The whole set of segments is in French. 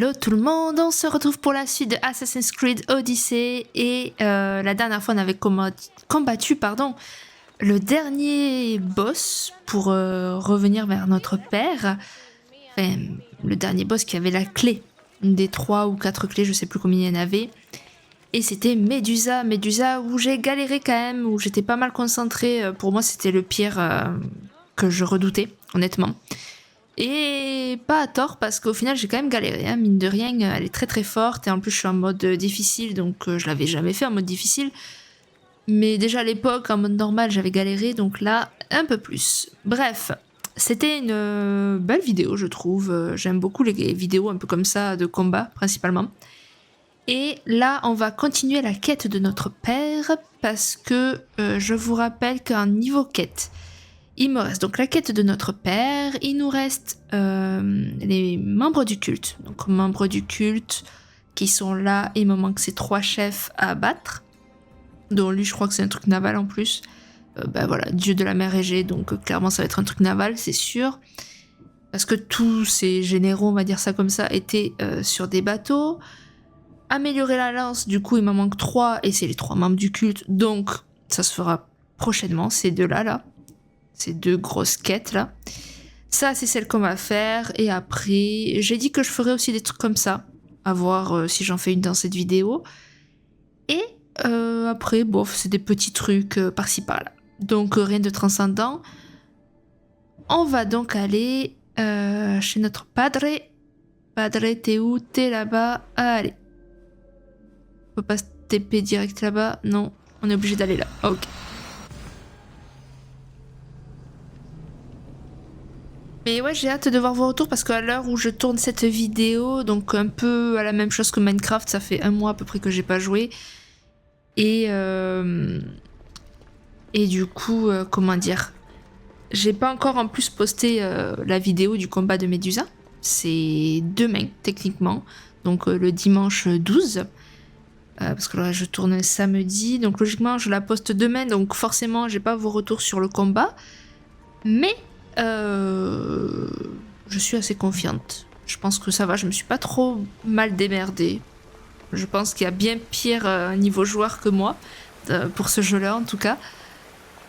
Hello tout le monde, on se retrouve pour la suite de Assassin's Creed Odyssey et la dernière fois on avait combattu le dernier boss pour revenir vers notre père, enfin, le dernier boss qui avait la clé, une des 3 ou 4 clés, je sais plus combien il y en avait, et c'était Medusa où j'ai galéré quand même, où j'étais pas mal concentrée, pour moi c'était le pire que je redoutais honnêtement. Et pas à tort parce qu'au final j'ai quand même galéré, hein. Mine de rien elle est très très forte et en plus je suis en mode difficile donc je l'avais jamais fait en mode difficile. Mais déjà à l'époque en mode normal j'avais galéré donc là un peu plus. Bref, c'était une belle vidéo je trouve, j'aime beaucoup les vidéos un peu comme ça de combat principalement. Et là on va continuer la quête de notre père parce que je vous rappelle qu'un niveau quête, il me reste donc la quête de notre père, il nous reste les membres du culte. Donc membres du culte qui sont là, il me manque ces 3 chefs à abattre. Dont lui je crois que c'est un truc naval en plus. Voilà, dieu de la mer Égée, donc clairement ça va être un truc naval, c'est sûr. Parce que tous ces généraux, on va dire ça comme ça, étaient sur des bateaux. Améliorer la lance, du coup il m'en manque 3 et c'est les 3 membres du culte. Donc ça se fera prochainement, ces deux-là là. Ces 2 grosses quêtes là. Ça c'est celle qu'on va faire. Et après j'ai dit que je ferais aussi des trucs comme ça. À voir si j'en fais une dans cette vidéo. Et après bof c'est des petits trucs par-ci par-là. Donc rien de transcendant. On va donc aller chez notre padre. Padre t'es où? T'es là-bas. Allez. On peut pas se TP direct là-bas. Non. On est obligé d'aller là. Ok. Mais ouais, j'ai hâte de voir vos retours parce qu'à l'heure où je tourne cette vidéo, donc un peu à la même chose que Minecraft, ça fait 1 mois à peu près que j'ai pas joué. Et du coup, comment dire, j'ai pas encore en plus posté la vidéo du combat de Medusa. C'est demain, techniquement. Donc le dimanche 12. Parce que là, je tourne samedi. Donc logiquement, je la poste demain. Donc forcément, j'ai pas vos retours sur le combat. Mais je suis assez confiante. Je pense que ça va, je me suis pas trop mal démerdée. Je pense qu'il y a bien pire niveau joueur que moi, pour ce jeu-là en tout cas.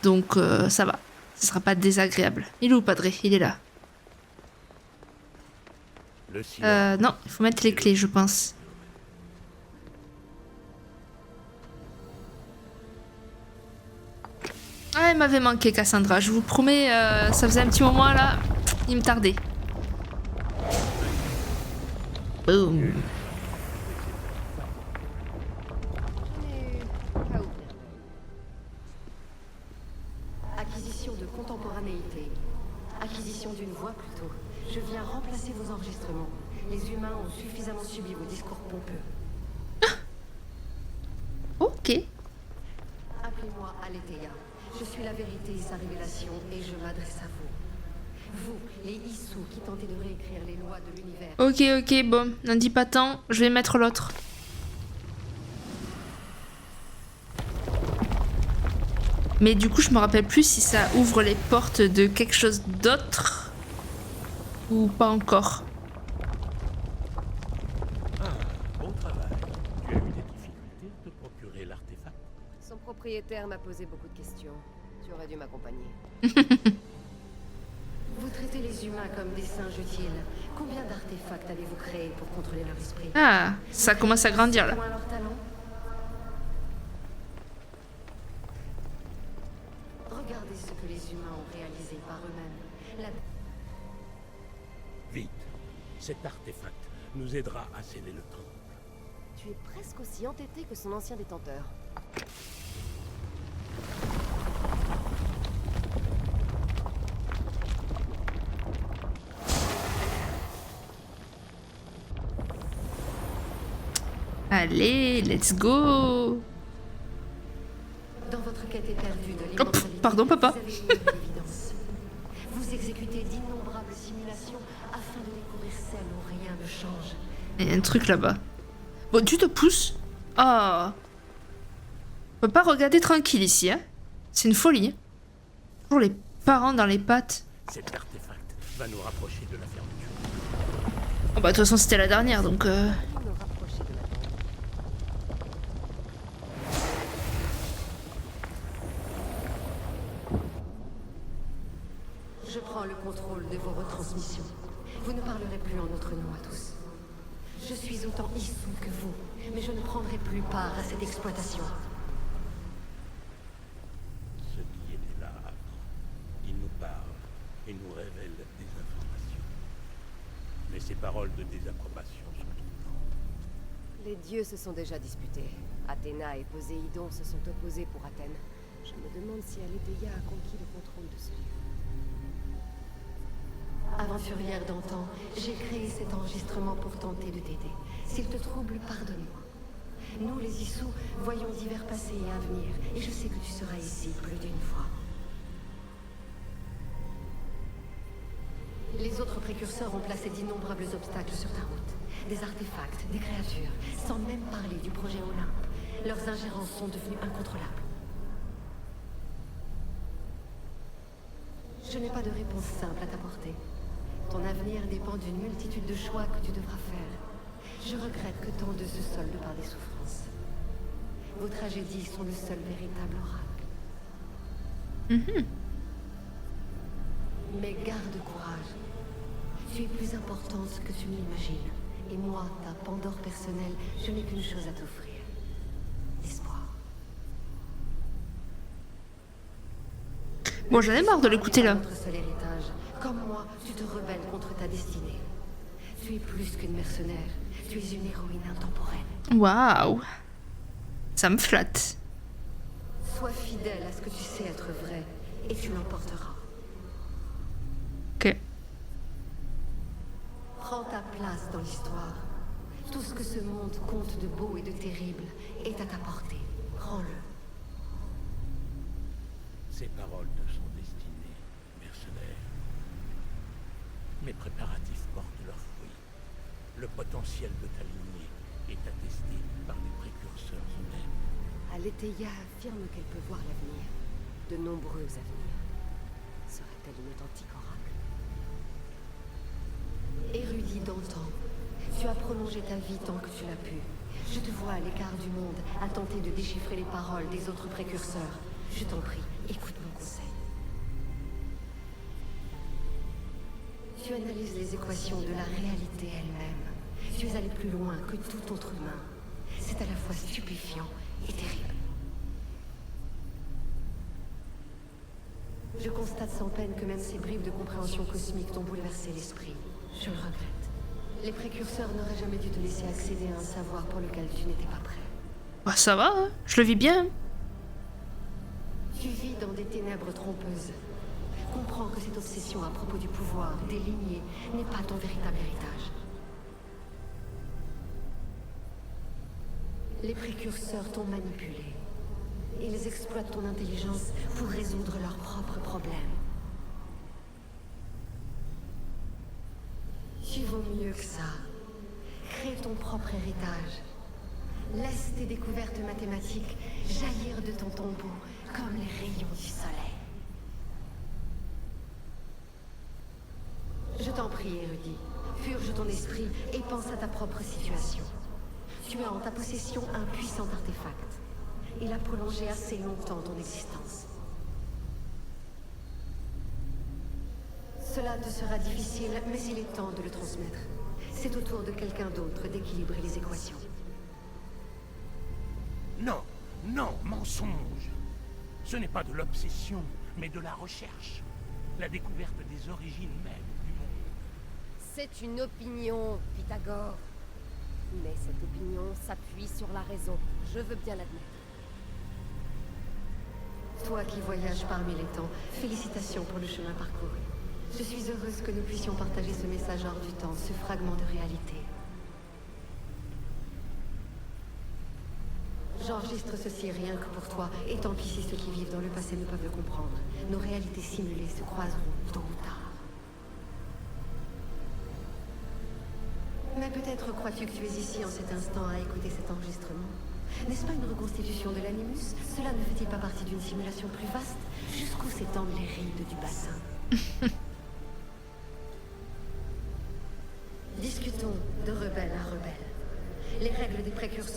Donc ça va, ce sera pas désagréable. Il est où, Padré? Il est là. Non, il faut mettre les clés, je pense. Ah, elle m'avait manqué, Cassandra. Je vous promets, ça faisait un petit moment là, il me tardait. Boum. Acquisition de contemporanéité. Acquisition d'une voix plutôt. Je viens remplacer vos enregistrements. Les humains ont suffisamment subi vos discours pompeux. Ok. Appelez-moi Aletheia. Je suis la vérité et sa révélation et je m'adresse à vous. Vous, les Issous qui tentez de réécrire les lois de l'univers. Ok, bon, n'en dis pas tant, je vais mettre l'autre. Mais du coup, je me rappelle plus si ça ouvre les portes de quelque chose d'autre ou pas encore. Bon travail. Tu as eu des difficultés de procurer l'artefact? Son propriétaire m'a posé beaucoup de questions. Tu aurais dû m'accompagner. Vous traitez les humains comme des singes utiles. Combien d'artefacts avez-vous créés pour contrôler leur esprit? Ah, ça commence à grandir là. Moins leur talent? Regardez ce que les humains ont réalisé par eux-mêmes. Vite. Cet artefact nous aidera à sceller le temple. Tu es presque aussi entêté que son ancien détenteur. Allez, let's go. Dans votre quête éperdue de Oh, l'immortalité, pardon, papa. vous avez une nouvelle évidence. Vous exécutez d'innombrables simulations afin de découvrir celle où rien ne change. Il y a un truc là-bas. Bon, tu te pousses. Ah. On peut pas regarder tranquille ici, hein. C'est une folie. Toujours les parents dans les pattes. Cet artefact va nous rapprocher de la fermeture. Oh bah de toute façon c'était la dernière donc... Me rapprocher de la bande. Je prends le contrôle de vos retransmissions. Vous ne parlerez plus en notre nom à tous. Je suis autant issou que vous, mais je ne prendrai plus part à cette exploitation. Ce qui est des Lavres, il nous parle et nous révèle des informations. Mais ces paroles de désapprobation sont troublantes. Les dieux se sont déjà disputés. Athéna et Poséidon se sont opposés pour Athènes. Je me demande si Aletheia a conquis le contrôle de ce lieu. Aventurière d'antan, j'ai créé cet enregistrement pour tenter de t'aider. S'il te trouble, pardonne-moi. Nous, les Issous, voyons divers passés et à venir, et je sais que tu seras ici plus d'une fois. Les autres précurseurs ont placé d'innombrables obstacles sur ta route. Des artefacts, des créatures, sans même parler du projet Olympe. Leurs ingérences sont devenues incontrôlables. Je n'ai pas de réponse simple à t'apporter. Ton avenir dépend d'une multitude de choix que tu devras faire. Je regrette que tant de se soldent par des souffrances. Vos tragédies sont le seul véritable oracle. Mais garde courage. Tu es plus importante que tu ne l'imagines. Et moi, ta Pandore personnelle, je n'ai qu'une chose à t'offrir. L'espoir. Bon j'en ai marre de l'écouter là. Notre seul héritage. Comme moi, tu te rebelles contre ta destinée. Tu es plus qu'une mercenaire. Tu es une héroïne intemporelle. Waouh. Ça me flatte. Sois fidèle à ce que tu sais être vrai, et tu l'emporteras. Ok. Prends ta place dans l'histoire. Tout ce que ce monde compte de beau et de terrible est à ta portée. Prends-le. Ces paroles te sont destinées, mercenaire. Mes préparatifs portent leurs fruits. Le potentiel de ta lignée est attesté par les précurseurs eux-mêmes. Aletheia affirme qu'elle peut voir l'avenir. De nombreux avenirs. Serait-elle une authentique oracle? Érudit d'antan, tu as prolongé ta vie tant que tu l'as pu. Je te vois à l'écart du monde, à tenter de déchiffrer les paroles des autres précurseurs. Je t'en prie, écoute mon conseil. Tu analyses les équations de la réalité elle-même. Tu es allé plus loin que tout autre humain. C'est à la fois stupéfiant et terrible. Je constate sans peine que même ces bribes de compréhension cosmique t'ont bouleversé l'esprit. Je le regrette. Les précurseurs n'auraient jamais dû te laisser accéder à un savoir pour lequel tu n'étais pas prêt. Bah ça va, hein. Je le vis bien. Tu vis dans des ténèbres trompeuses. Comprends que cette obsession à propos du pouvoir, des lignées, n'est pas ton véritable héritage. Les précurseurs t'ont manipulé. Ils exploitent ton intelligence pour résoudre leurs propres problèmes. Tu vaux mieux que ça. Crée ton propre héritage. Laisse tes découvertes mathématiques jaillir de ton tombeau comme les rayons du soleil. Je t'en prie, érudit. Purge ton esprit et pense à ta propre situation. Tu as en ta possession un puissant artefact. Il a prolongé assez longtemps ton existence. Cela te sera difficile, mais il est temps de le transmettre. C'est au tour de quelqu'un d'autre d'équilibrer les équations. Non, non, mensonge. Ce n'est pas de l'obsession, mais de la recherche. La découverte des origines mêmes du monde. C'est une opinion, Pythagore. Mais cette opinion s'appuie sur la raison. Je veux bien l'admettre. Toi qui voyages parmi les temps, félicitations pour le chemin parcouru. Je suis heureuse que nous puissions partager ce message hors du temps, ce fragment de réalité. J'enregistre ceci rien que pour toi, et tant pis si ceux qui vivent dans le passé ne peuvent le comprendre. Nos réalités simulées se croiseront tôt ou tard. Mais peut-être crois-tu que tu es ici en cet instant à écouter cet enregistrement? N'est-ce pas une reconstitution de l'animus? Cela ne fait-il pas partie d'une simulation plus vaste? Jusqu'où s'étendent les rides du bassin? Discutons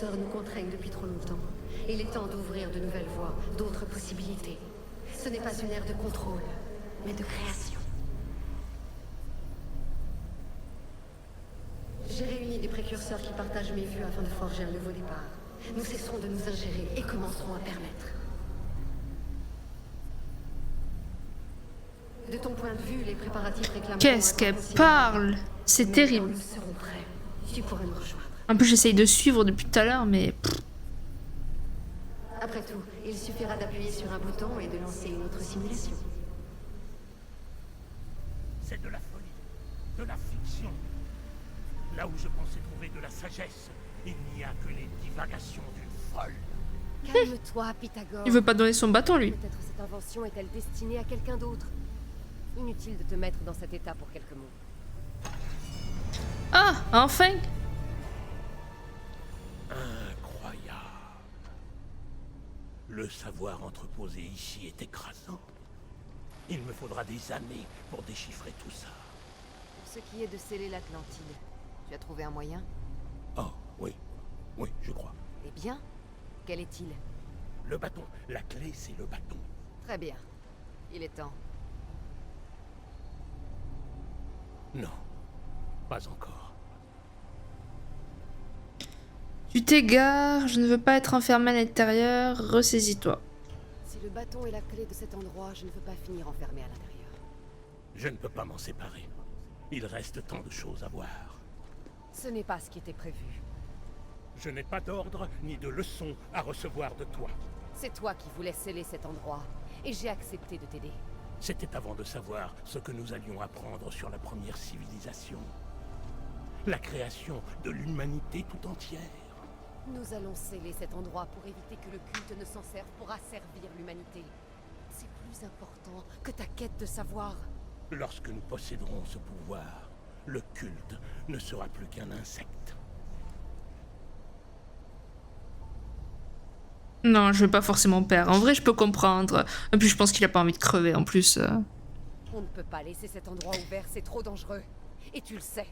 précurseurs nous contraignent depuis trop longtemps. Il est temps d'ouvrir de nouvelles voies, d'autres possibilités. Ce n'est pas une ère de contrôle, mais de création. J'ai réuni des précurseurs qui partagent mes vues afin de forger un nouveau départ. Nous cesserons de nous ingérer et commencerons à permettre. De ton point de vue, les préparatifs réclament... Qu'est-ce qu'elle parle? C'est terrible. Nous serons prêts. Tu pourrais nous rejoindre. En plus, j'essaye de suivre depuis tout à l'heure, mais... Après tout, il suffira d'appuyer sur un bouton et de lancer une autre simulation. C'est de la folie, de la fiction. Là où je pensais trouver de la sagesse, il n'y a que les divagations d'une folle. Calme-toi, Pythagore. Il veut pas donner son bâton, lui. Peut-être cette invention est-elle destinée à quelqu'un d'autre. Inutile de te mettre dans cet état pour quelques mots. Ah, enfin! Incroyable. Le savoir entreposé ici est écrasant. Il me faudra des années pour déchiffrer tout ça. Pour ce qui est de sceller l'Atlantide, tu as trouvé un moyen? Oh, oui. Oui, je crois. Eh bien, quel est-il? Le bâton. La clé, c'est le bâton. Très bien. Il est temps. Non. Pas encore. Tu t'égares, je ne veux pas être enfermé à l'intérieur, ressaisis-toi. Si le bâton est la clé de cet endroit, je ne veux pas finir enfermé à l'intérieur. Je ne peux pas m'en séparer. Il reste tant de choses à voir. Ce n'est pas ce qui était prévu. Je n'ai pas d'ordre ni de leçon à recevoir de toi. C'est toi qui voulais sceller cet endroit, et j'ai accepté de t'aider. C'était avant de savoir ce que nous allions apprendre sur la première civilisation. La création de l'humanité tout entière. Nous allons sceller cet endroit pour éviter que le culte ne s'en serve pour asservir l'humanité. C'est plus important que ta quête de savoir. Lorsque nous posséderons ce pouvoir, le culte ne sera plus qu'un insecte. Non, je vais pas forcément perdre. En vrai, je peux comprendre. Et puis, je pense qu'il a pas envie de crever, en plus. On ne peut pas laisser cet endroit ouvert, c'est trop dangereux. Et tu le sais.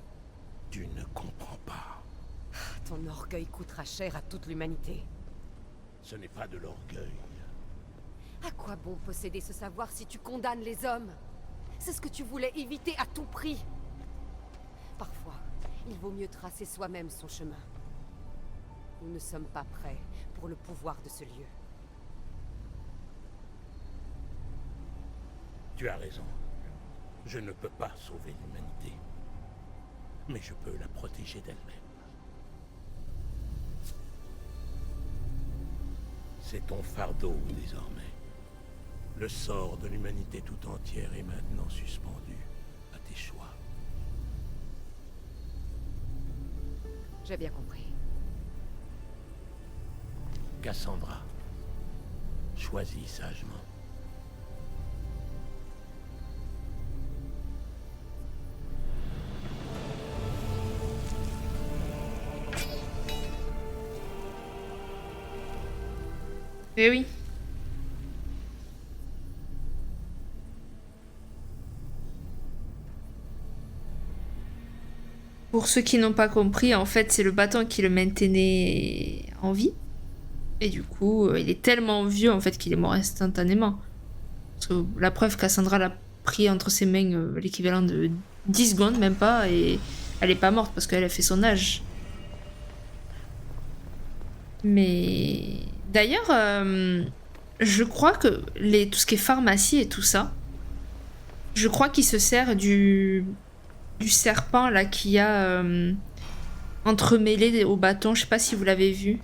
Tu ne comprends pas. Ton orgueil coûtera cher à toute l'humanité. Ce n'est pas de l'orgueil. À quoi bon posséder ce savoir si tu condamnes les hommes? C'est ce que tu voulais éviter à tout prix. Parfois, il vaut mieux tracer soi-même son chemin. Nous ne sommes pas prêts pour le pouvoir de ce lieu. Tu as raison. Je ne peux pas sauver l'humanité. Mais je peux la protéger d'elle-même. C'est ton fardeau désormais. Le sort de l'humanité tout entière est maintenant suspendu à tes choix. J'ai bien compris. Cassandra, choisis sagement. Eh oui. Pour ceux qui n'ont pas compris, en fait, c'est le bâton qui le maintenait en vie. Et du coup, il est tellement vieux, en fait, qu'il est mort instantanément. Parce que la preuve, Cassandra l'a pris entre ses mains l'équivalent de 10 secondes, même pas, et elle est pas morte parce qu'elle a fait son âge. Mais... D'ailleurs, je crois que tout ce qui est pharmacie et tout ça, je crois qu'il se sert du serpent là qu'il y a entremêlé au bâton. Je sais pas si vous l'avez vu.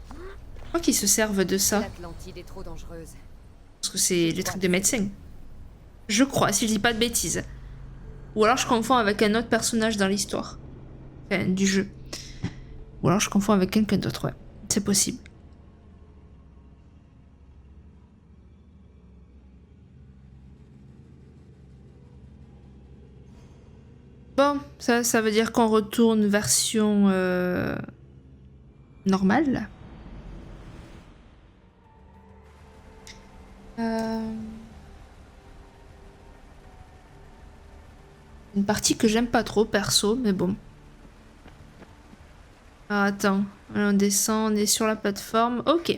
Je crois qu'ils se servent de ça. L'Atlantide est trop dangereuse. Parce que c'est les trucs de médecin. Je crois, si je dis pas de bêtises. Ou alors je confonds avec un autre personnage dans l'histoire. Enfin, du jeu. Ou alors je confonds avec quelqu'un d'autre, ouais. C'est possible. Bon, ça veut dire qu'on retourne version normale. Une partie que j'aime pas trop perso, mais bon. Ah, attends, on descend, on est sur la plateforme. Ok.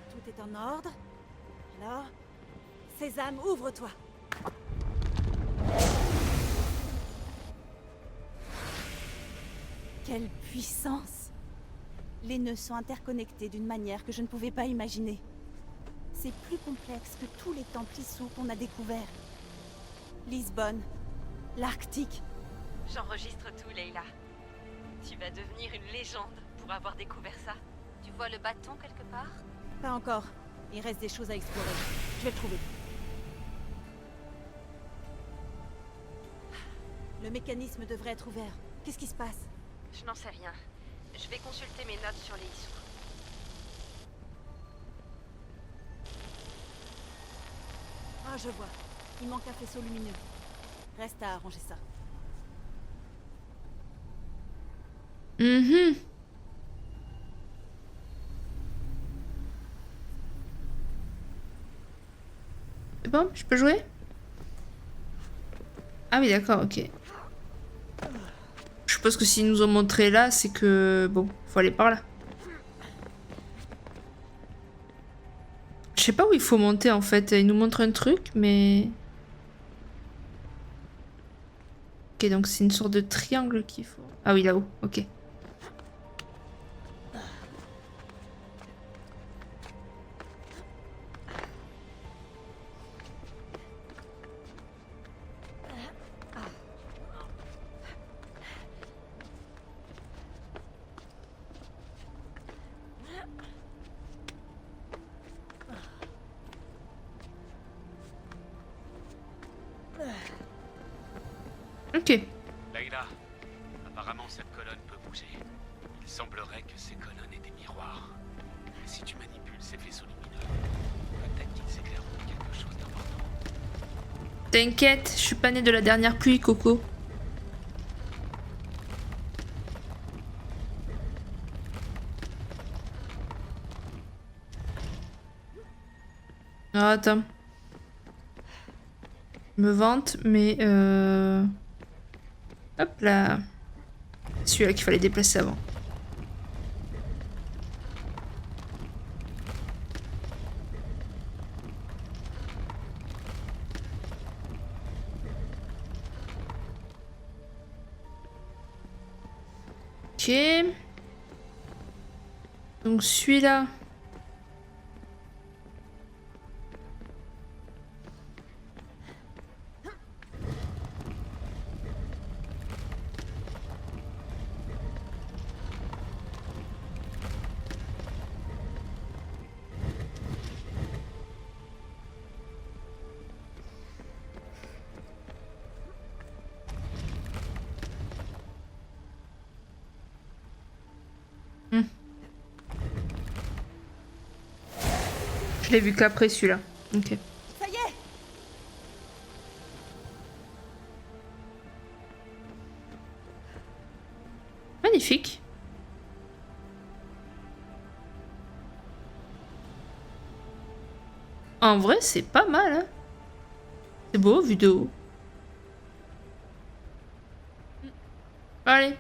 Tout est en ordre. Alors, Sésame, ouvre-toi. Quelle puissance! Les nœuds sont interconnectés d'une manière que je ne pouvais pas imaginer. C'est plus complexe que tous les temples Issou qu'on a découverts. Lisbonne, l'Arctique. J'enregistre tout, Leila. Tu vas devenir une légende pour avoir découvert ça. Tu vois le bâton quelque part? Pas encore. Il reste des choses à explorer. Je vais le trouver. Le mécanisme devrait être ouvert. Qu'est-ce qui se passe? Je n'en sais rien. Je vais consulter mes notes sur les Issou. Ah, je vois. Il manque un faisceau lumineux. Reste à arranger ça. Mhm. C'est bon, je peux jouer? Ah oui, d'accord, ok. Je suppose que s'ils nous ont montré là, c'est que... Bon, faut aller par là. Je sais pas où il faut monter en fait. Ils nous montrent un truc, mais... Ok, donc c'est une sorte de triangle qu'il faut... Ah oui, là-haut, ok. Ok. Leila, apparemment cette colonne peut bouger. Il semblerait que ces colonnes aient des miroirs. Et si tu manipules ces faisceaux lumineux, peut-être qu'ils éclaireront quelque chose d'important. T'inquiète, je suis pas née de la dernière pluie, Coco. Ah, attends. Je me vante, mais hop là. C'est celui-là qu'il fallait déplacer avant. Ok. Donc celui-là. Je l'ai vu qu'après celui-là. Ok. Ça y est! Magnifique. En vrai, c'est pas mal, hein. C'est beau, vu de haut. Allez.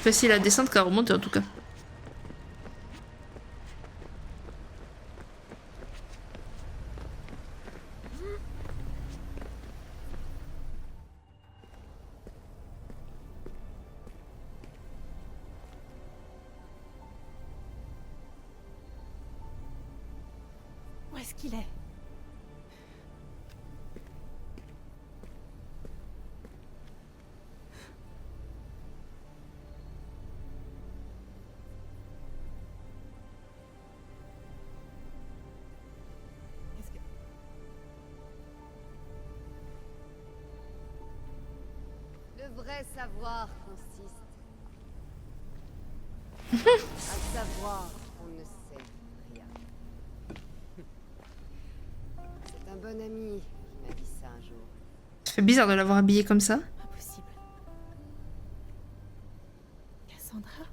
Facile à descendre qu'à remonter en tout cas. Où est-ce qu'il est? Est-ce que... Le vrai savoir consiste à savoir qu'on ne sait rien. C'est un bon ami qui m'a dit ça un jour. Ça fait bizarre de l'avoir habillé comme ça. Impossible. Cassandra?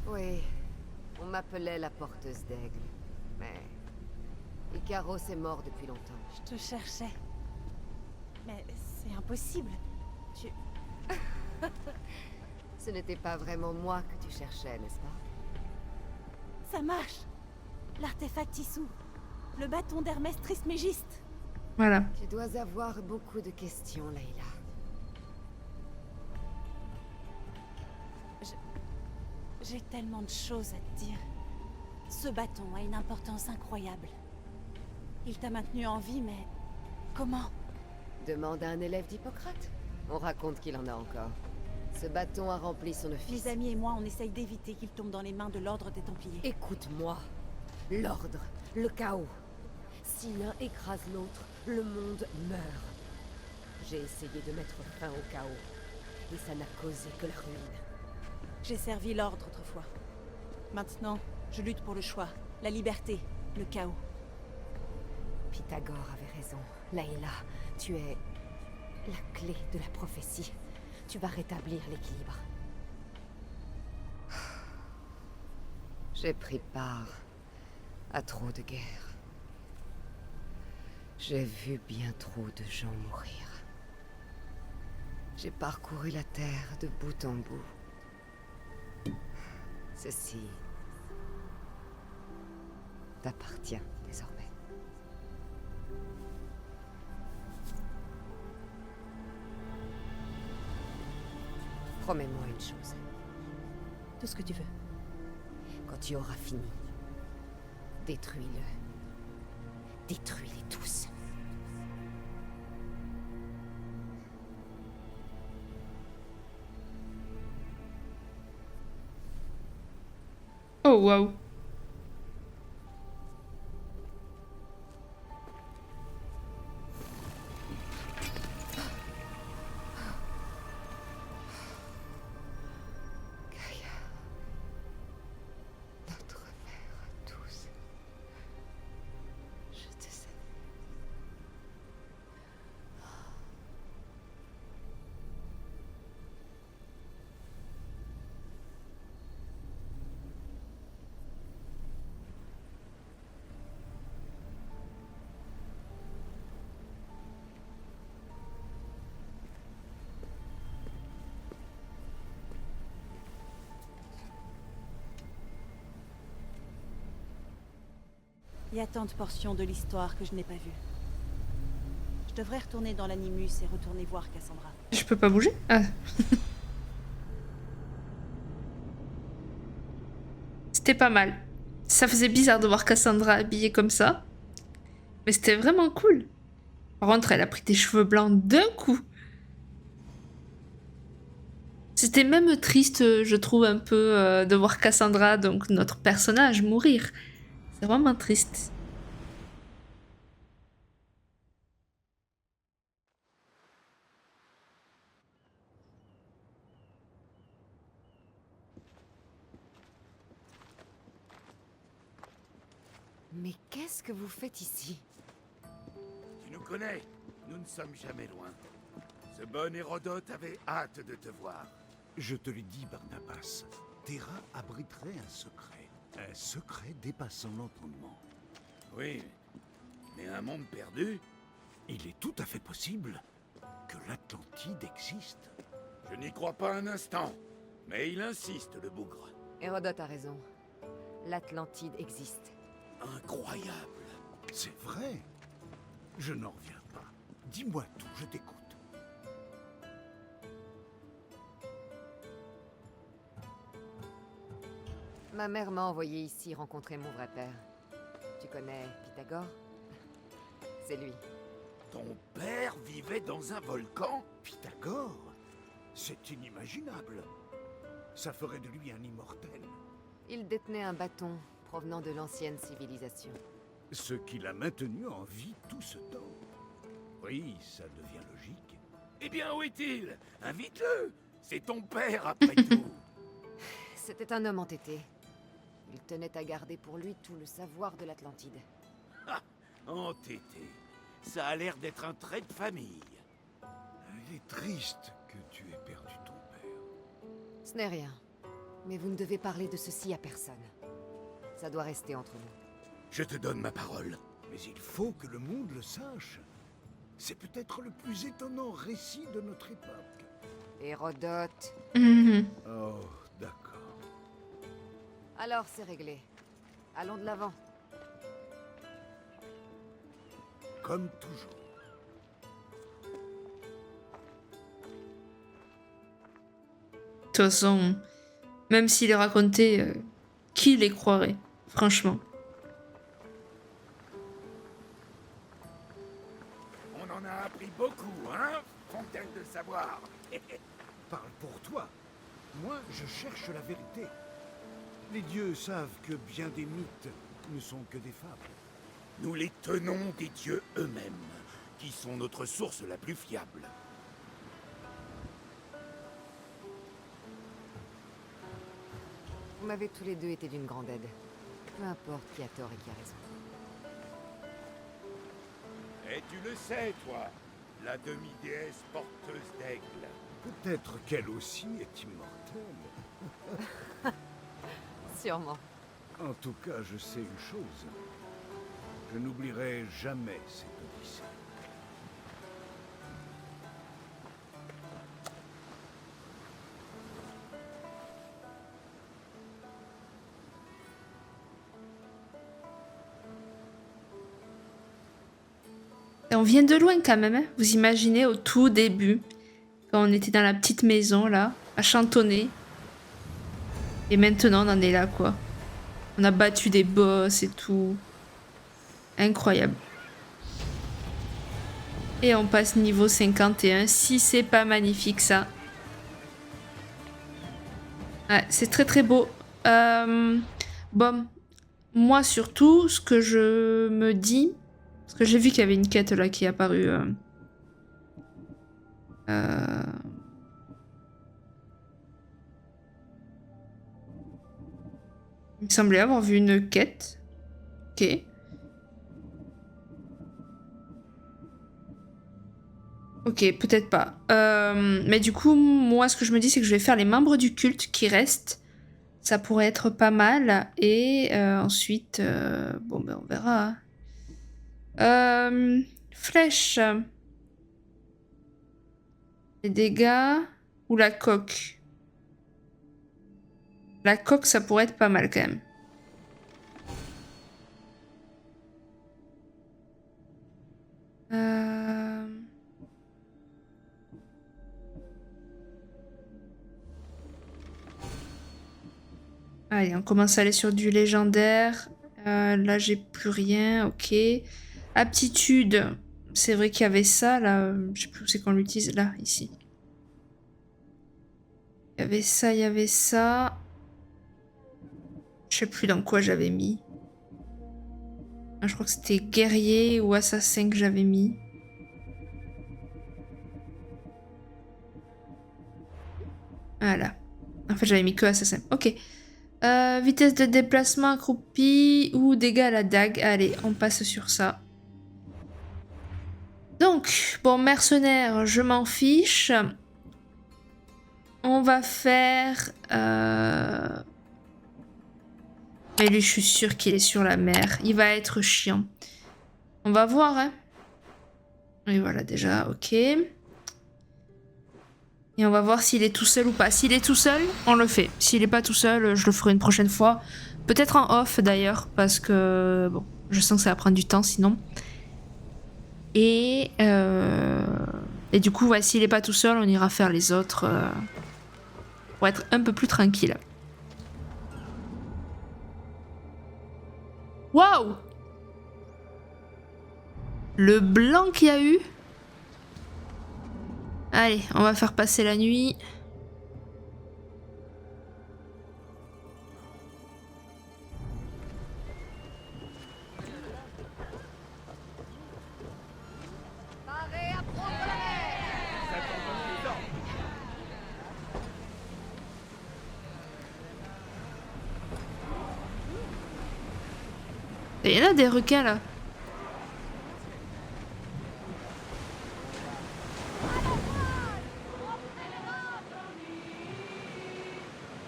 Oui, on m'appelait la porteuse d'aigle, mais Ikaros est mort depuis longtemps. Je te cherchais. Mais c'est impossible. Tu... Ce n'était pas vraiment moi que tu cherchais, n'est-ce pas? Ça marche. L'artefact Issou. Le bâton d'Hermès Trismégiste. Voilà. Tu dois avoir beaucoup de questions, Layla. J'ai tellement de choses à te dire. Ce bâton a une importance incroyable. Il t'a maintenu en vie, mais... comment? Demande à un élève d'Hippocrate. On raconte qu'il en a encore. Ce bâton a rempli son office. Mes amis et moi, on essaye d'éviter qu'il tombe dans les mains de l'Ordre des Templiers. Écoute-moi. L'ordre, le chaos. Si l'un écrase l'autre, le monde meurt. J'ai essayé de mettre fin au chaos. Et ça n'a causé que la ruine. J'ai servi l'Ordre autrefois. Maintenant, je lutte pour le choix, la liberté, le chaos. Pythagore avait raison. Layla, tu es la clé de la prophétie. Tu vas rétablir l'équilibre. J'ai pris part à trop de guerres. J'ai vu bien trop de gens mourir. J'ai parcouru la terre de bout en bout. Ceci t'appartient désormais. Promets-moi une chose. Tout ce que tu veux. Quand tu auras fini, détruis-le. Détruis-les tous. Oh, waouh. Gaïa, notre mère à tous, je te salue. Il y a tant de portions de l'histoire que je n'ai pas vues. Je devrais retourner dans l'Animus et retourner voir Cassandra. Je peux pas bouger? Ah. C'était pas mal. Ça faisait bizarre de voir Cassandra habillée comme ça. Mais c'était vraiment cool. Par contre, elle a pris des cheveux blancs d'un coup. C'était même triste, je trouve, un peu de voir Cassandra, donc notre personnage, mourir. C'est vraiment triste. Mais qu'est-ce que vous faites ici? Tu nous connais, nous ne sommes jamais loin. Ce bon Hérodote avait hâte de te voir. Je te l'ai dit, Barnabas, Terra abriterait un secret dépassant l'entendement. Oui, mais un monde perdu? Il est tout à fait possible que l'Atlantide existe. Je n'y crois pas un instant, mais il insiste, le bougre. Hérodote a raison. L'Atlantide existe. Incroyable. C'est vrai. Je n'en reviens pas. Dis-moi tout, je t'écoute. Ma mère m'a envoyé ici rencontrer mon vrai père. Tu connais Pythagore? C'est lui. Ton père vivait dans un volcan? Pythagore? C'est inimaginable. Ça ferait de lui un immortel. Il détenait un bâton provenant de l'ancienne civilisation. Ce qui l'a maintenu en vie tout ce temps. Oui, ça devient logique. Eh bien, où est-il? Invite-le. C'est ton père, après tout. C'était un homme entêté. Il tenait à garder pour lui tout le savoir de l'Atlantide. Ah, entêté. Ça a l'air d'être un trait de famille. Il est triste que tu aies perdu ton père. Ce n'est rien. Mais vous ne devez parler de ceci à personne. Ça doit rester entre nous. Je te donne ma parole. Mais il faut que le monde le sache. C'est peut-être le plus étonnant récit de notre époque. Hérodote. Mhm. Oh, d'accord. Alors c'est réglé. Allons de l'avant. Comme toujours. De toute façon, même s'il est raconté, qui les croirait, franchement. On en a appris beaucoup, hein, Fontaine de Savoir. Parle pour toi. Moi, je cherche la vérité. Les dieux savent que bien des mythes ne sont que des fables. Nous les tenons des dieux eux-mêmes, qui sont notre source la plus fiable. Vous m'avez tous les deux été d'une grande aide. Peu importe qui a tort et qui a raison. Et tu le sais, toi, la demi-déesse porteuse d'aigle. Peut-être qu'elle aussi est immortelle. Sûrement. En tout cas, je sais une chose. Je n'oublierai jamais cette odyssée. Et on vient de loin quand même, hein. Vous imaginez au tout début, quand on était dans la petite maison là, à chantonner. Et maintenant on en est là quoi. On a battu des boss et tout. Incroyable. Et on passe niveau 51, si c'est pas magnifique ça. Ouais, c'est très très beau. Bon, moi surtout, ce que je me dis, parce que j'ai vu qu'il y avait une quête là qui est apparue. Il me semblait avoir vu une quête. Ok. Ok, peut-être pas. Mais du coup, moi, ce que je me dis, c'est que je vais faire les membres du culte qui restent. Ça pourrait être pas mal. Et ensuite, bon, ben, on verra. Flèche. Les dégâts ou la coque. La coque, ça pourrait être pas mal quand même. Allez, on commence à aller sur du légendaire. Là, j'ai plus rien. Ok. Aptitude. C'est vrai qu'il y avait ça, là. Je sais plus où c'est qu'on l'utilise. Là, ici. Il y avait ça, il y avait ça. Je sais plus dans quoi j'avais mis. Je crois que c'était guerrier ou assassin que j'avais mis. Voilà. En fait, j'avais mis que assassin. Ok. Vitesse de déplacement accroupi ou dégâts à la dague. Allez, on passe sur ça. Donc, bon, mercenaire, je m'en fiche. On va faire... Mais lui, je suis sûre qu'il est sur la mer. Il va être chiant. On va voir, hein. Et voilà, déjà, ok. Et on va voir s'il est tout seul ou pas. S'il est tout seul, on le fait. S'il est pas tout seul, je le ferai une prochaine fois. Peut-être en off, d'ailleurs, parce que... Bon, je sens que ça va prendre du temps, sinon. Et du coup, ouais, s'il est pas tout seul, on ira faire les autres... pour être un peu plus tranquille. Waouh! Le blanc qu'il y a eu. Allez, on va faire passer la nuit. Il y en a des requins là.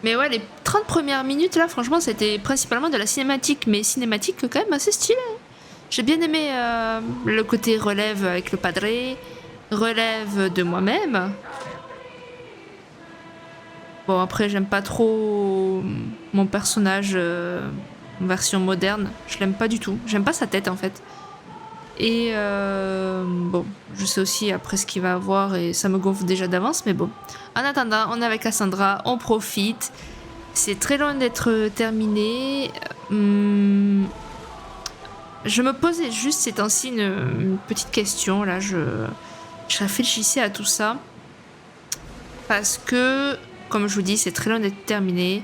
Mais ouais, les 30 premières minutes là, franchement, c'était principalement de la cinématique, mais cinématique quand même assez stylée. J'ai bien aimé le côté relève avec le padré, relève de moi-même. Bon, après, j'aime pas trop mon personnage en version moderne. Je l'aime pas du tout. J'aime pas sa tête, en fait. Et bon, je sais aussi après ce qu'il va avoir et ça me gonfle déjà d'avance, mais bon. En attendant, on est avec Cassandra, on profite. C'est très loin d'être terminé. Je me posais juste ces temps-ci une petite question. Là, je réfléchissais à tout ça. Parce que, comme je vous dis, c'est très loin d'être terminé.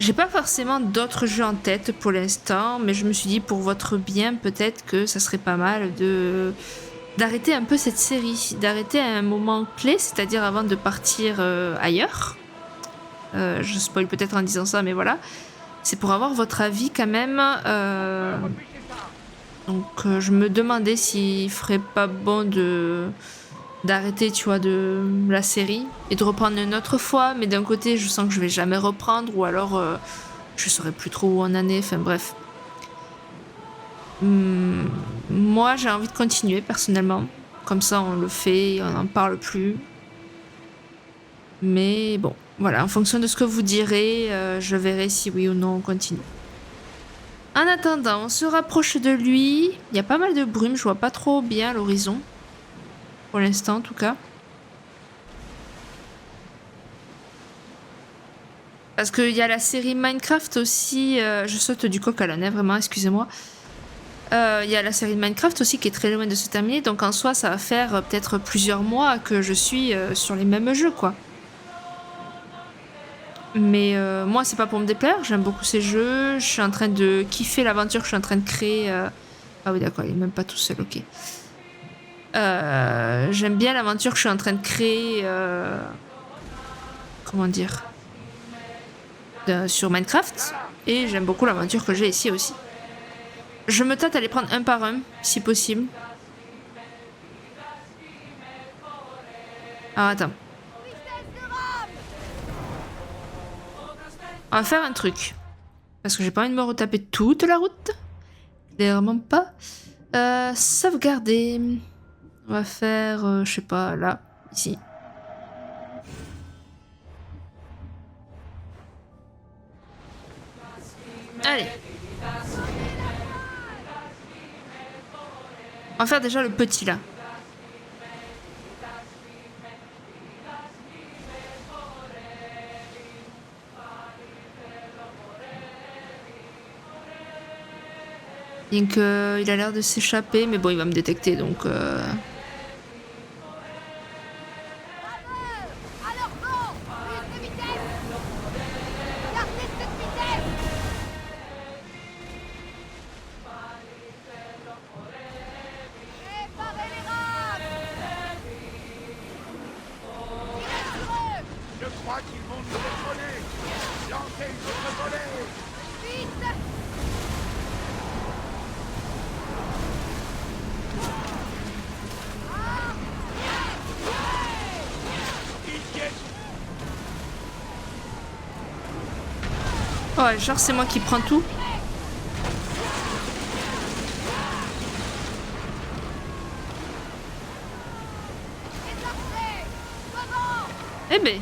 J'ai pas forcément d'autres jeux en tête pour l'instant, mais je me suis dit pour votre bien, peut-être que ça serait pas mal d'arrêter un peu cette série, d'arrêter à un moment clé, c'est-à-dire avant de partir ailleurs. Je spoil peut-être en disant ça, mais voilà. C'est pour avoir votre avis quand même. Donc je me demandais s'il ferait pas bon d'arrêter, tu vois, de la série et de reprendre une autre fois, mais d'un côté je sens que je vais jamais reprendre, ou alors je saurais plus trop où on en est, enfin bref. Moi j'ai envie de continuer personnellement, comme ça on le fait, on n'en parle plus, mais bon voilà, en fonction de ce que vous direz, je verrai si oui ou non on continue. En attendant, on se rapproche de lui, il y a pas mal de brume, je vois pas trop bien l'horizon. Pour l'instant, en tout cas. Parce qu'il y a la série Minecraft aussi. Je saute du coq à l'âne, hein, vraiment, excusez-moi. Il y a la série de Minecraft aussi qui est très loin de se terminer. Donc en soi, ça va faire peut-être plusieurs mois que je suis sur les mêmes jeux, quoi. Mais moi, c'est pas pour me déplaire. J'aime beaucoup ces jeux. Je suis en train de kiffer l'aventure que je suis en train de créer. Ah oui, d'accord, il est même pas tout seul, ok. J'aime bien l'aventure que je suis en train de créer, comment dire, sur Minecraft, et j'aime beaucoup l'aventure que j'ai ici aussi. Je me tâte à les prendre un par un, si possible. Alors attends. On va faire un truc. Parce que j'ai pas envie de me retaper toute la route. Clairement pas. Sauvegarder. On va faire, je sais pas, là, ici. Allez. On va faire déjà le petit, là. Bien qu'il a l'air de s'échapper, mais bon, il va me détecter, donc... Oh, genre c'est moi qui prends tout. Eh ben.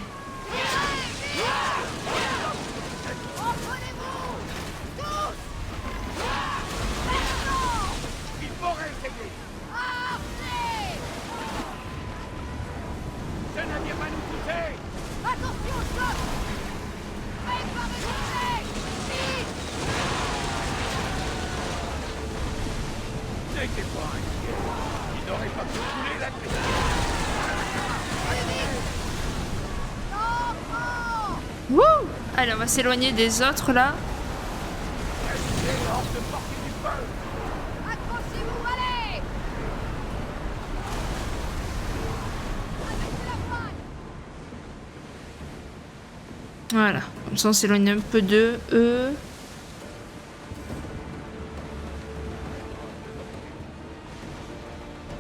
Wouh! Allez, on va s'éloigner des autres là. Voilà, comme ça on s'éloigne un peu de eux.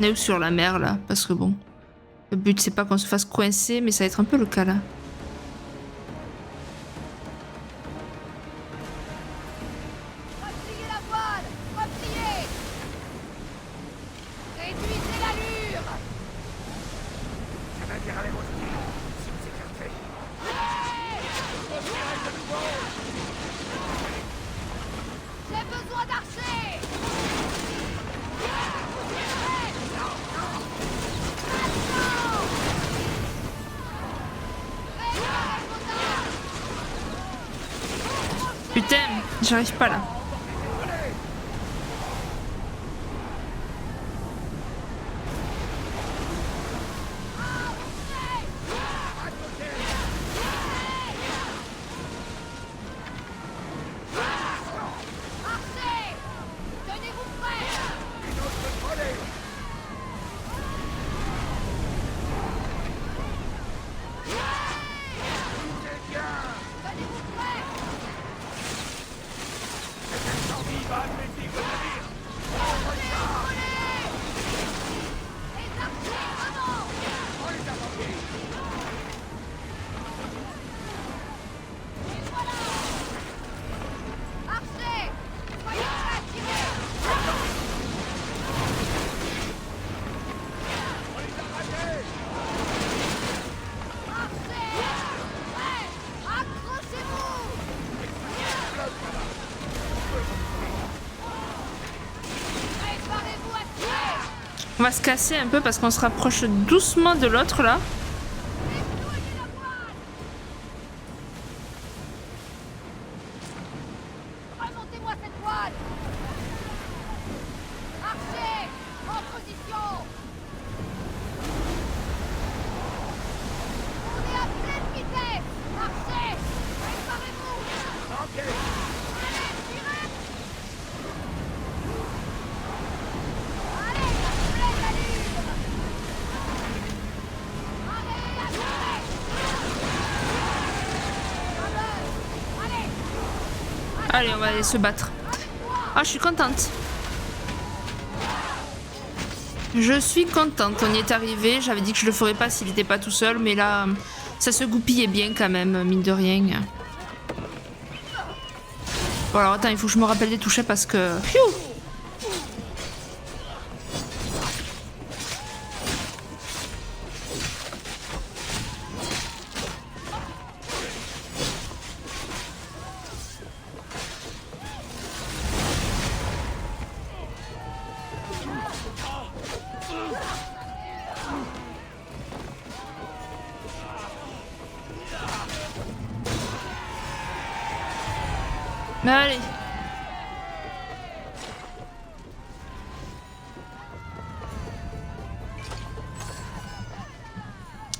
On est où sur la mer là? Parce que bon, le but c'est pas qu'on se fasse coincer, mais ça va être un peu le cas là. Putain, j'arrive pas là. On va se casser un peu parce qu'on se rapproche doucement de l'autre là. Remontez-moi cette voile. Archer, en position. On est à pleine vitesse. Archer, préparez-vous. Ok. Allez, tirez. Allez, la pleine allure. Allez, allez. Allez, on va aller se battre. Ah, je suis contente. Je suis contente, on y est arrivé. J'avais dit que je le ferais pas s'il n'était pas tout seul, mais là, ça se goupillait bien quand même, mine de rien. Bon, alors attends, il faut que je me rappelle des touches parce que... Pfiou. Allez.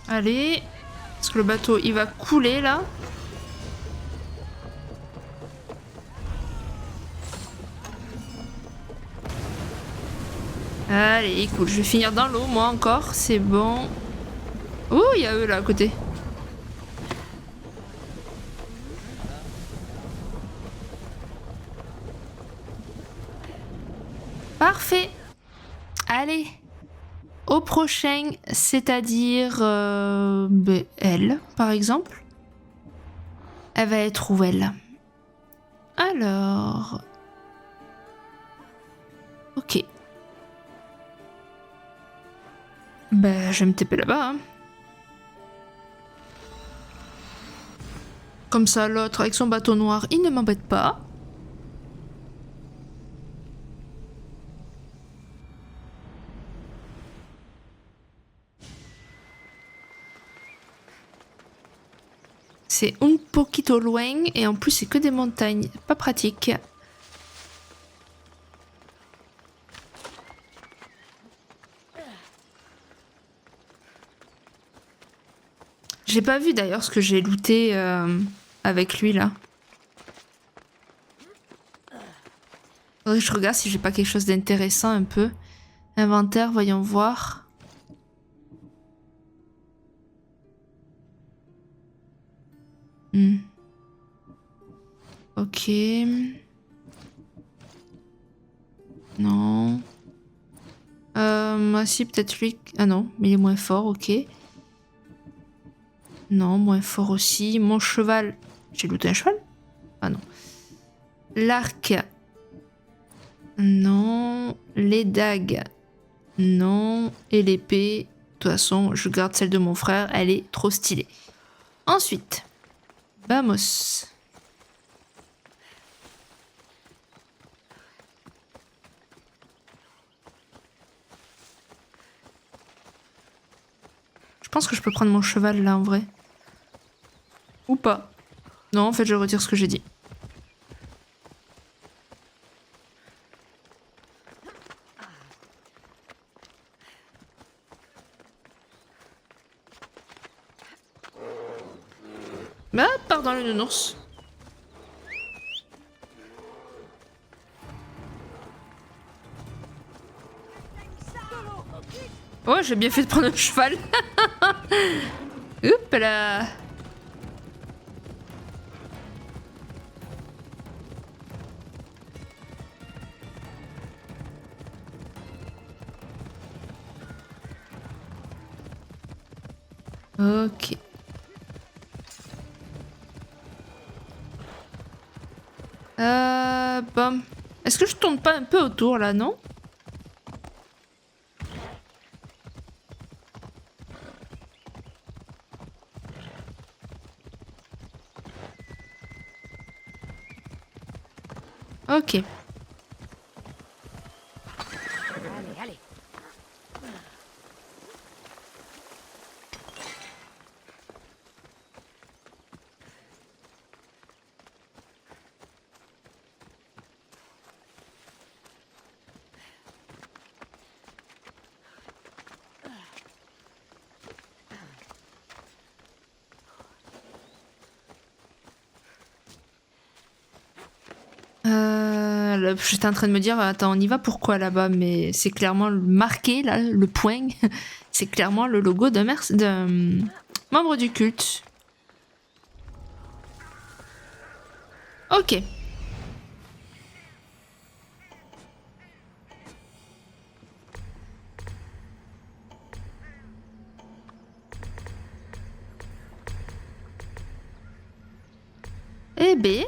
Allez. Parce que le bateau, il va couler là. Allez, écoute, je vais finir dans l'eau, moi encore. C'est bon. Ouh, il y a eux là à côté. Parfait. Allez. Au prochain, c'est-à-dire elle, par exemple. Elle va être où, elle? Alors... Ok. Ben, je vais me taper là-bas. Hein. Comme ça, l'autre, avec son bateau noir, il ne m'embête pas. C'est un poquito loin et en plus c'est que des montagnes, pas pratique. J'ai pas vu d'ailleurs ce que j'ai looté avec lui là. Faudrait que je regarde si j'ai pas quelque chose d'intéressant un peu. Inventaire, voyons voir. Ok. Non. Ah si, peut-être lui. Ah non, mais il est moins fort, ok. Non, moins fort aussi. Mon cheval. J'ai looté un cheval? Ah non. L'arc. Non. Les dagues. Non. Et l'épée. De toute façon, je garde celle de mon frère. Elle est trop stylée. Ensuite. Vamos. pense que je peux prendre mon cheval là en vrai. Ou pas. Non, en fait, je retire ce que j'ai dit. Bah, pardon le nounours. Oh, j'ai bien fait de prendre un cheval. Oups là. Ok. Bon. Est-ce que je tourne pas un peu autour là, non? Ok. Allez, allez. J'étais en train de me dire, attends, on y va pourquoi là-bas? Mais c'est clairement marqué, là, le point. C'est clairement le logo d'un membre du culte. Ok. Eh ben...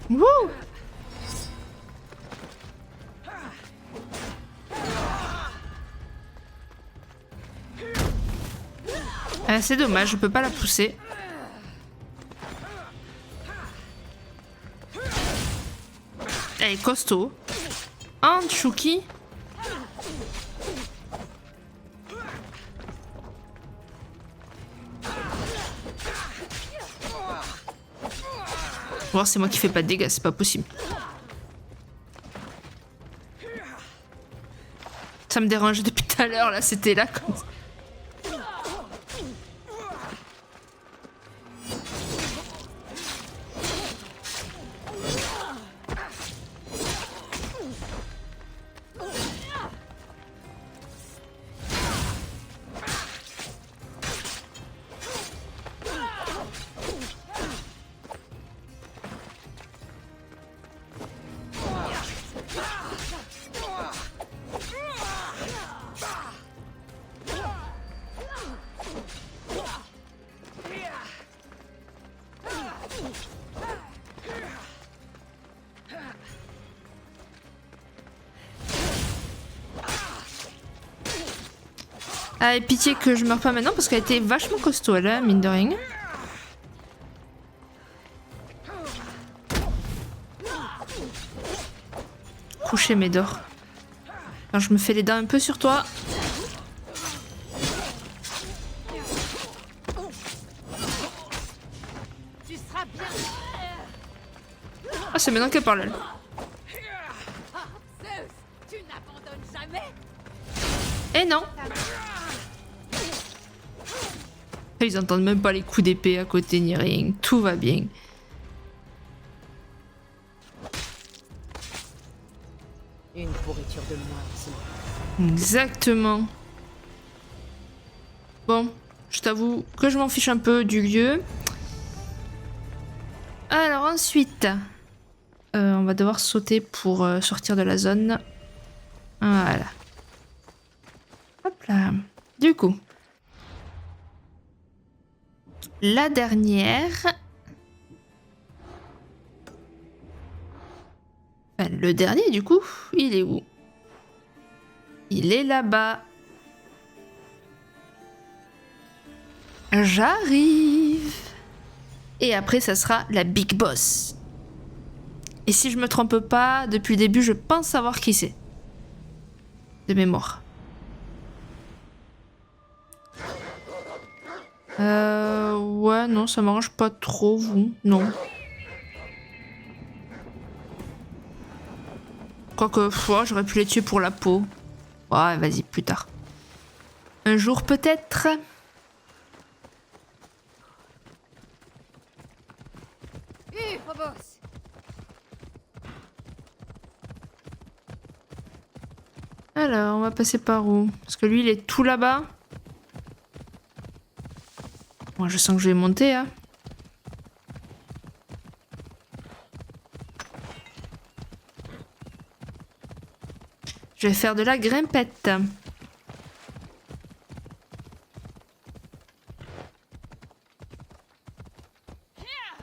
Wouh! C'est dommage, je peux pas la pousser. Elle est costaud. Hein, Chouki? Voir c'est moi qui fais pas de dégâts, c'est pas possible. Ça me dérange depuis tout à l'heure là, c'était là comme ça. Ah, et pitié que je meurs pas maintenant parce qu'elle était vachement costaud, elle, hein, mine de rien. Coucher Médor. Alors je me fais les dents un peu sur toi. Ah, c'est maintenant qu'elle parle, elle. Tu n'abandonnes jamais. Eh non! Ils entendent même pas les coups d'épée à côté ni rien. Tout va bien. Exactement. Bon, je t'avoue que je m'en fiche un peu du lieu. Alors ensuite, on va devoir sauter pour sortir de la zone. Voilà. Hop là. Du coup, la dernière. Enfin, le dernier, du coup, il est où? Il est là-bas. J'arrive. Et après, ça sera la Big Boss. Et si je me trompe pas, depuis le début, je pense savoir qui c'est. De mémoire. Ouais, non, ça m'arrange pas trop, vous. Non. Quoique, j'aurais pu les tuer pour la peau. Ouais, vas-y, plus tard. Un jour peut-être. Phobos! Alors, on va passer par où? Parce que lui, il est tout là-bas. Moi, je sens que je vais monter, hein. Je vais faire de la grimpette.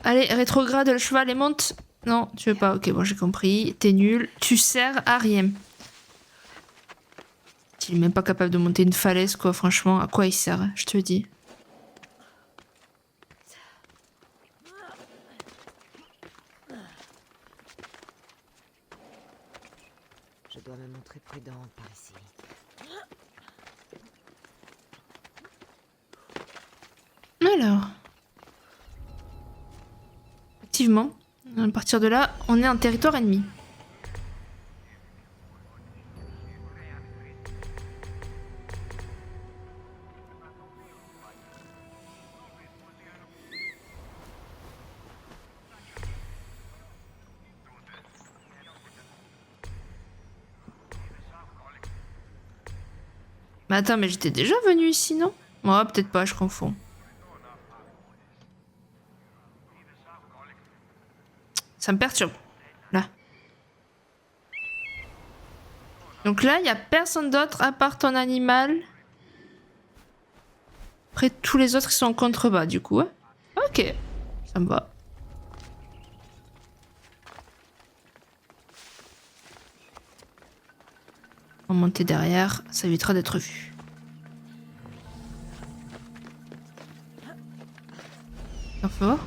Allez, rétrograde le cheval et monte. Non, tu veux pas. Ok, bon, j'ai compris. T'es nul. Tu sers à rien. Il est même pas capable de monter une falaise, quoi. Franchement, à quoi il sert? Je te dis. Je dois me montrer prudente par ici. Alors. Effectivement, à partir de là, on est en territoire ennemi. Mais attends, mais j'étais déjà venu ici, non? Ouais, peut-être pas, je confonds. Ça me perturbe. Là. Donc là, il n'y a personne d'autre à part ton animal. Après, tous les autres, ils sont en contrebas, du coup. Hein. Ok, ça me va. On va monter derrière, ça évitera d'être vu. Ça fait voir.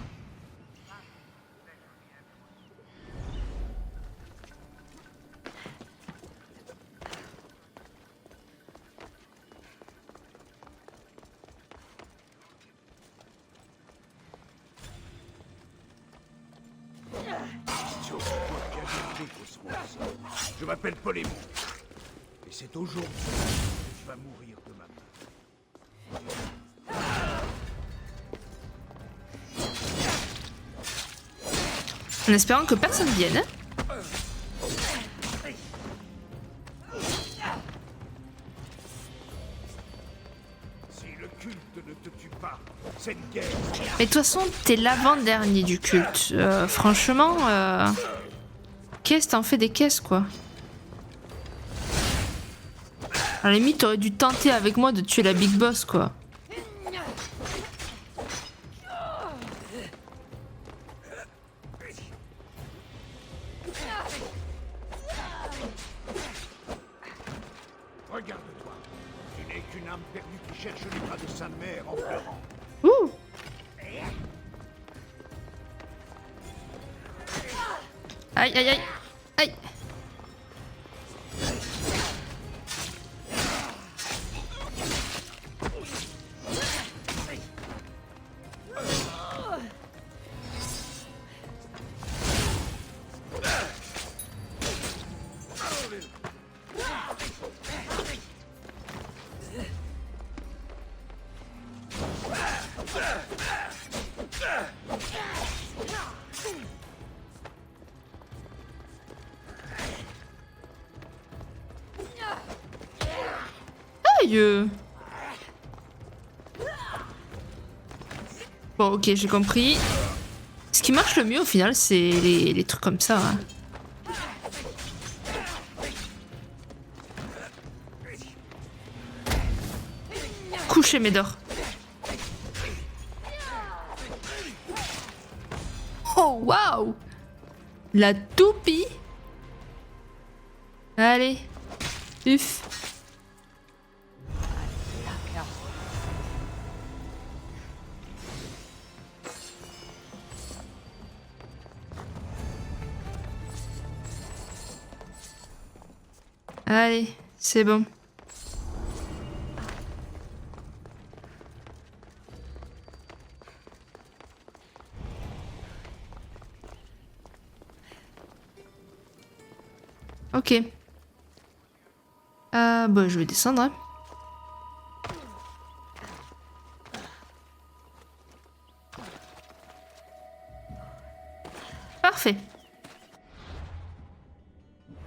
Je m'appelle Polémon. Et c'est aujourd'hui que tu vas mourir de ma main. En espérant que personne vienne. Hein. Si le culte ne te tue pas, cette guerre... Mais de toute façon, t'es l'avant-dernier du culte. Franchement, qu'est-ce que t'en fais des caisses, quoi? À la limite, t'aurais dû tenter avec moi de tuer la Big Boss, quoi. Regarde-toi. Tu n'es qu'une âme perdue qui cherche les bras de sa mère en pleurant. Ouh! Aïe, aïe, aïe! Aïe! Sérieux? Bon, ok, j'ai compris. Ce qui marche le mieux au final, c'est les trucs comme ça. Hein. Coucher Médor. Oh, waouh! La toupie! Allez. Uf. Allez, c'est bon. Ok. Bah, je vais descendre. Hein. Parfait.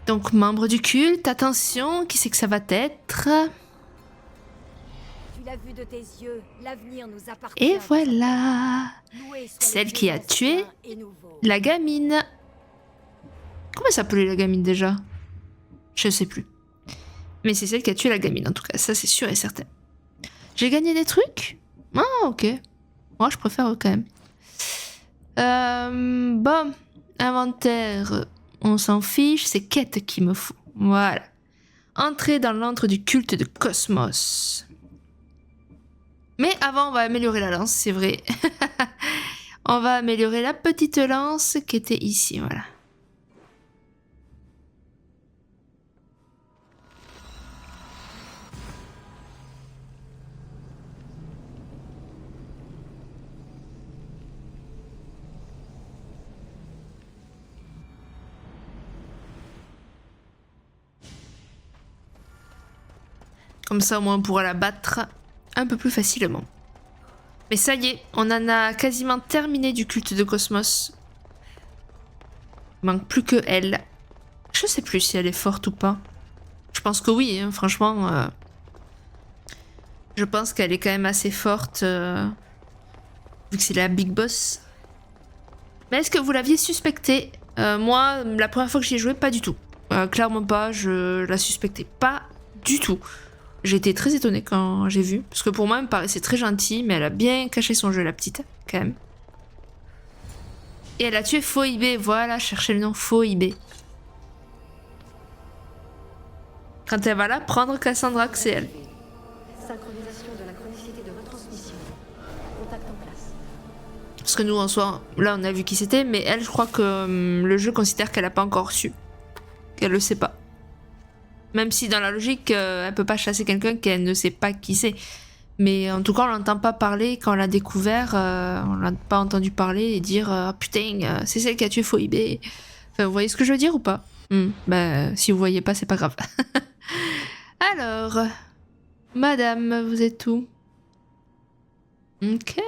Donc, membre du culte, attention, qui c'est que ça va être? Tu l'as vu de tes yeux, l'avenir nous appartient. Et voilà. Loué soit Celle le qui Dieu a tué ancien et nouveau. la gamine. Comment s'appelait la gamine déjà? Je sais plus. Mais c'est celle qui a tué la gamine, en tout cas. Ça, c'est sûr et certain. J'ai gagné des trucs? Ah, ok. Moi, je préfère quand même. Bon. Inventaire. On s'en fiche. C'est quête qu'il me faut. Voilà. Entrer dans l'antre du culte de Cosmos. Mais avant, on va améliorer la lance, c'est vrai. On va améliorer la petite lance qui était ici, voilà. Comme ça, au moins, on pourra la battre un peu plus facilement. Mais ça y est, on en a quasiment terminé du culte de Cosmos. Il manque plus que elle. Je sais plus si elle est forte ou pas. Je pense que oui, hein, franchement. Je pense qu'elle est quand même assez forte. Vu que c'est la big boss. Mais est-ce que vous l'aviez suspecté? Moi, la première fois que j'y ai joué, pas du tout. Clairement pas, je la suspectais pas du tout. J'ai été très étonnée quand j'ai vu. Parce que pour moi, elle me paraissait très gentille, mais elle a bien caché son jeu, la petite, quand même. Et elle a tué Phoebe, voilà, cherchez le nom, Phoebe. Quand elle va là, prendre Cassandra, que c'est elle. Synchronisation de la chronicité de retransmission. Contact en place. Parce que nous, en soi, là, on a vu qui c'était, mais elle, je crois que le jeu considère qu'elle a pas encore su. Qu'elle le sait pas. Même si dans la logique, elle peut pas chasser quelqu'un qu'elle ne sait pas qui c'est. Mais en tout cas, on l'entend pas parler. Quand on l'a découvert, on l'a pas entendu parler et dire putain, c'est celle qui a tué Phoebe. Enfin, vous voyez ce que je veux dire ou pas? Bah, si vous voyez pas, c'est pas grave. Alors, madame, vous êtes où? Ok.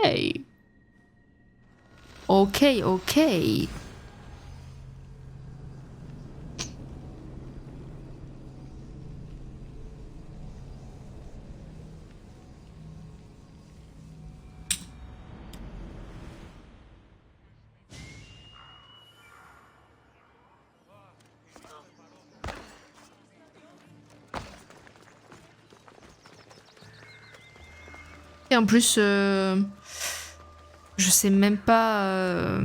Ok, ok. Et en plus, je sais même pas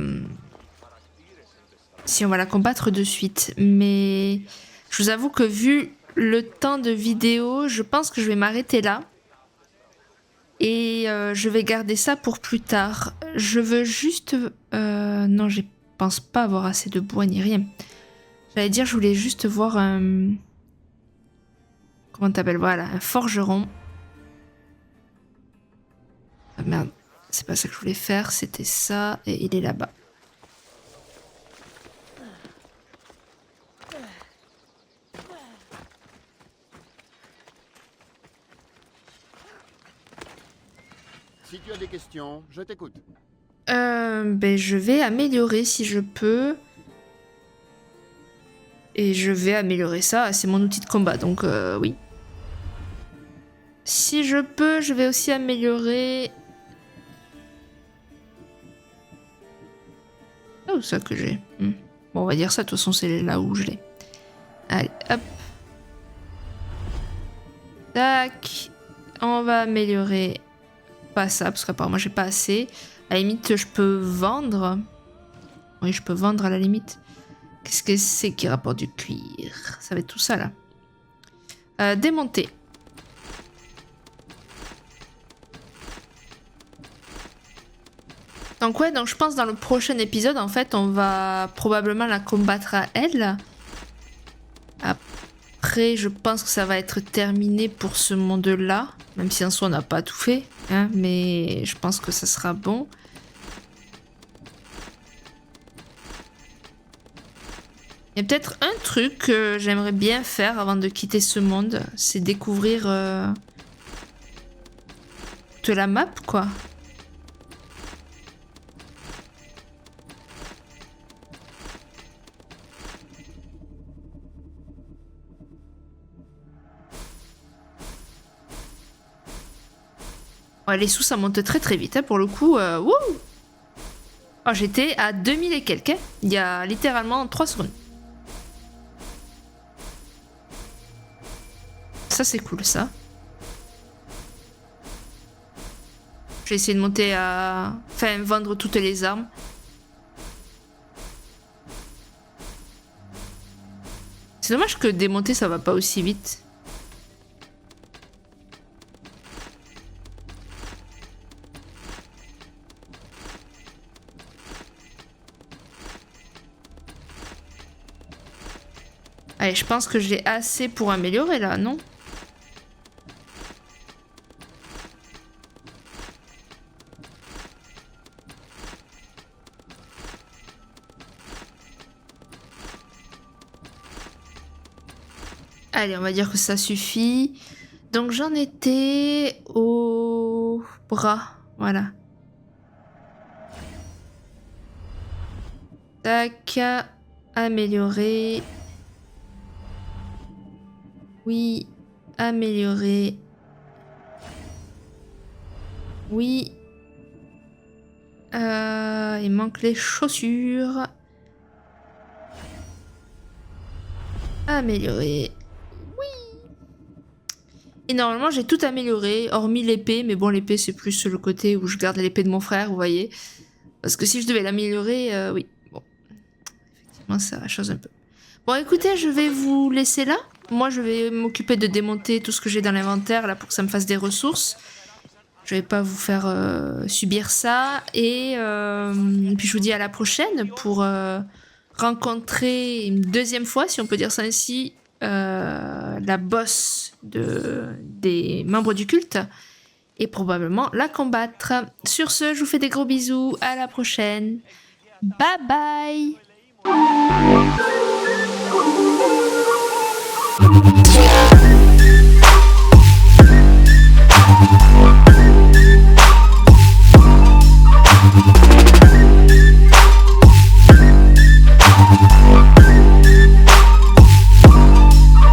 si on va la combattre de suite. Mais je vous avoue que vu le temps de vidéo, je pense que je vais m'arrêter là. Et je vais garder ça pour plus tard. Je veux juste... non, je pense pas avoir assez de bois ni rien. J'allais dire, je voulais juste voir un... Comment t'appelles? Voilà, un forgeron. Ah merde, c'est pas ça que je voulais faire, c'était ça, et il est là-bas. Si tu as des questions, je t'écoute. Ben je vais améliorer si je peux. Et je vais améliorer ça, c'est mon outil de combat, donc oui. si je peux, je vais aussi améliorer... Ah, où ça que j'ai Bon, on va dire ça, de toute façon, c'est là où je l'ai. Allez, hop. Tac. On va améliorer... Pas ça, parce qu'apparemment, j'ai pas assez. À la limite, je peux vendre. Oui, je peux vendre à la limite. Qu'est-ce que c'est qui rapporte du cuir? Ça va être tout ça, là. Démonter. Donc ouais, donc je pense dans le prochain épisode, en fait, on va probablement la combattre à elle. Après, je pense que ça va être terminé pour ce monde-là. Même si en soi, on n'a pas tout fait. Hein, mais je pense que ça sera bon. Il y a peut-être un truc que j'aimerais bien faire avant de quitter ce monde. C'est découvrir... toute la map, quoi. Ouais, les sous, ça monte très très vite, hein, pour le coup. Wouh! Oh, j'étais à 2000 et quelques, hein, il y a littéralement 3 secondes. Ça, c'est cool, ça. Je vais essayer de monter à... Enfin, vendre toutes les armes. C'est dommage que démonter, ça va pas aussi vite. Allez, je pense que j'ai assez pour améliorer là, non? Allez, on va dire que ça suffit. Donc j'en étais au bras, voilà. Tac, améliorer. Oui, améliorer. Oui. Il manque les chaussures. Améliorer. Oui. Et normalement, j'ai tout amélioré, hormis l'épée. Mais bon, l'épée, c'est plus le côté où je garde l'épée de mon frère, vous voyez. Parce que si je devais l'améliorer, oui. Bon. Effectivement, ça change un peu. Bon, écoutez, je vais vous laisser là. Moi, je vais m'occuper de démonter tout ce que j'ai dans l'inventaire là pour que ça me fasse des ressources. Je vais pas vous faire subir ça. Et puis, je vous dis à la prochaine pour rencontrer une deuxième fois, si on peut dire ça ainsi, la boss des membres du culte. Et probablement la combattre. Sur ce, je vous fais des gros bisous. À la prochaine. Bye bye.